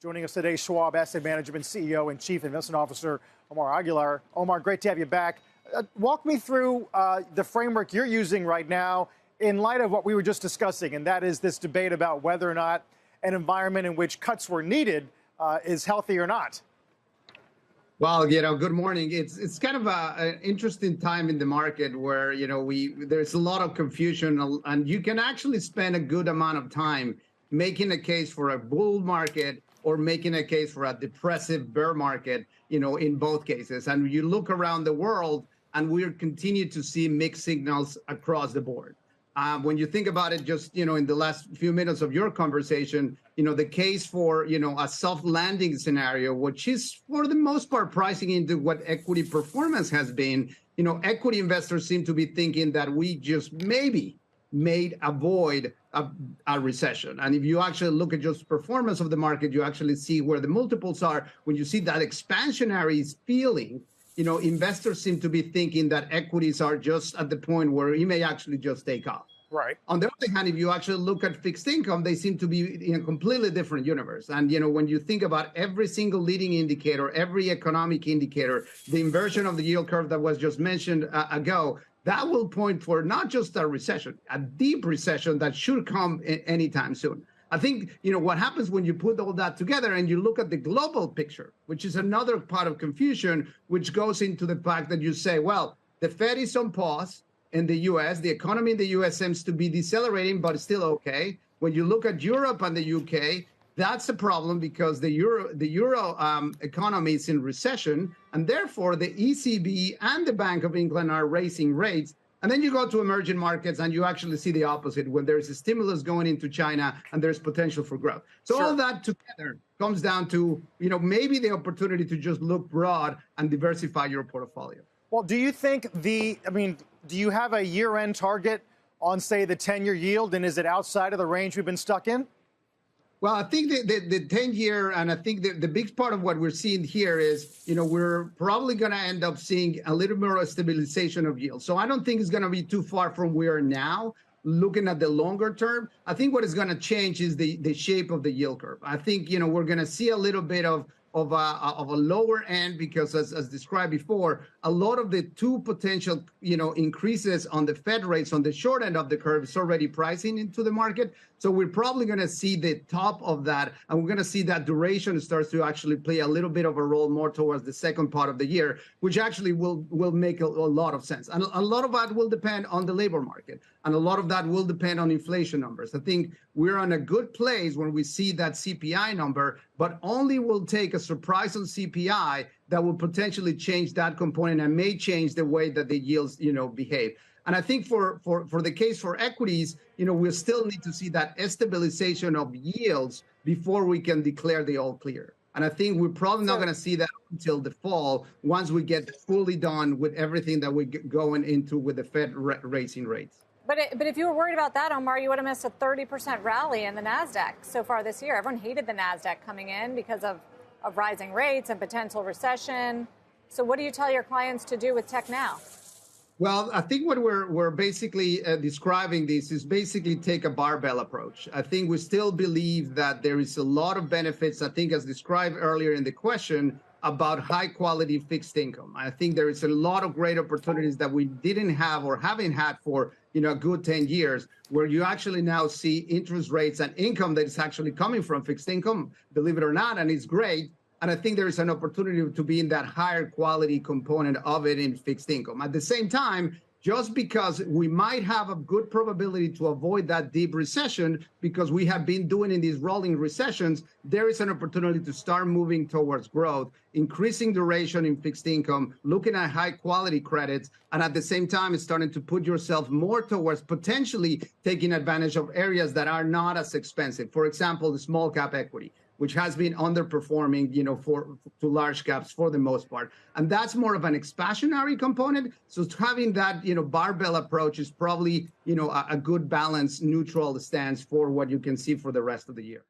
Joining us today, Schwab Asset Management CEO and Chief Investment Officer, Omar Aguilar. Omar, great to have you back. Walk me through the framework you're using right now in light of what we were just discussing, and that is this debate about whether or not an environment in which cuts were needed is healthy or not. Well, good morning. It's kind of an interesting time in the market where, there's a lot of confusion, and you can actually spend a good amount of time making a case for a bull market or making a case for a depressive bear market, in both cases. And you look around the world and we're continue to see mixed signals across the board. When you think about it, just, in the last few minutes of your conversation, the case for, a soft landing scenario, which is for the most part pricing into what equity performance has been, equity investors seem to be thinking that we just maybe may avoid a recession. And if you actually look at just performance of the market, you actually see where the multiples are. When you see that expansionary feeling, investors seem to be thinking that equities are just at the point where you may actually just take off. Right. On the other hand, if you actually look at fixed income, they seem to be in a completely different universe. And, when you think about every single leading indicator, every economic indicator, the inversion of the yield curve that was just mentioned ago, that will point for not just a recession, a deep recession that should come anytime soon. I think, what happens when you put all that together and you look at the global picture, which is another part of confusion, which goes into the fact that you say, well, the Fed is on pause in the U.S. The economy in the U.S. seems to be decelerating, but still okay. When you look at Europe and the U.K., that's a problem because the euro economy is in recession, and therefore the ECB and the Bank of England are raising rates. And then you go to emerging markets and you actually see the opposite when there's a stimulus going into China and there's potential for growth. So Sure. All that together comes down to, maybe the opportunity to just look broad and diversify your portfolio. Well, do you think do you have a year-end target on, say, the 10-year yield, and is it outside of the range we've been stuck in? Well, I think the 10-year, and I think the big part of what we're seeing here is, we're probably going to end up seeing a little more stabilization of yield. So I don't think it's going to be too far from where we are now. Looking at the longer term, I think what is going to change is the shape of the yield curve. I think, we're going to see a little bit of a lower end because, as described before, a lot of the two potential, increases on the Fed rates on the short end of the curve is already pricing into the market. So we're probably going to see the top of that, and we're going to see that duration starts to actually play a little bit of a role more towards the second part of the year, which actually will make a lot of sense. And a lot of that will depend on the labor market, and a lot of that will depend on inflation numbers. I think we're in a good place when we see that CPI number, but only will take a surprise on CPI that will potentially change that component and may change the way that the yields, behave. And I think for the case for equities, we still need to see that stabilization of yields before we can declare the all clear. And I think we're probably not going to see that until the fall, once we get fully done with everything that we're going into with the Fed raising rates. But if you were worried about that, Omar, you would have missed a 30% rally in the NASDAQ so far this year. Everyone hated the NASDAQ coming in because of rising rates and potential recession. So what do you tell your clients to do with tech now? Well, I think what we're basically describing this is basically take a barbell approach. I think we still believe that there is a lot of benefits, I think as described earlier in the question, about high quality fixed income. I think there is a lot of great opportunities that we didn't have or haven't had for a good 10 years, where you actually now see interest rates and income that is actually coming from fixed income, believe it or not, and it's great. And I think there is an opportunity to be in that higher quality component of it in fixed income. At the same time, just because we might have a good probability to avoid that deep recession, because we have been doing in these rolling recessions, there is an opportunity to start moving towards growth, increasing duration in fixed income, looking at high quality credits, and at the same time, it's starting to put yourself more towards potentially taking advantage of areas that are not as expensive. For example, the small cap equity, which has been underperforming, to large caps for the most part. And that's more of an expansionary component. So having that, barbell approach is probably, a good balance, neutral stance for what you can see for the rest of the year.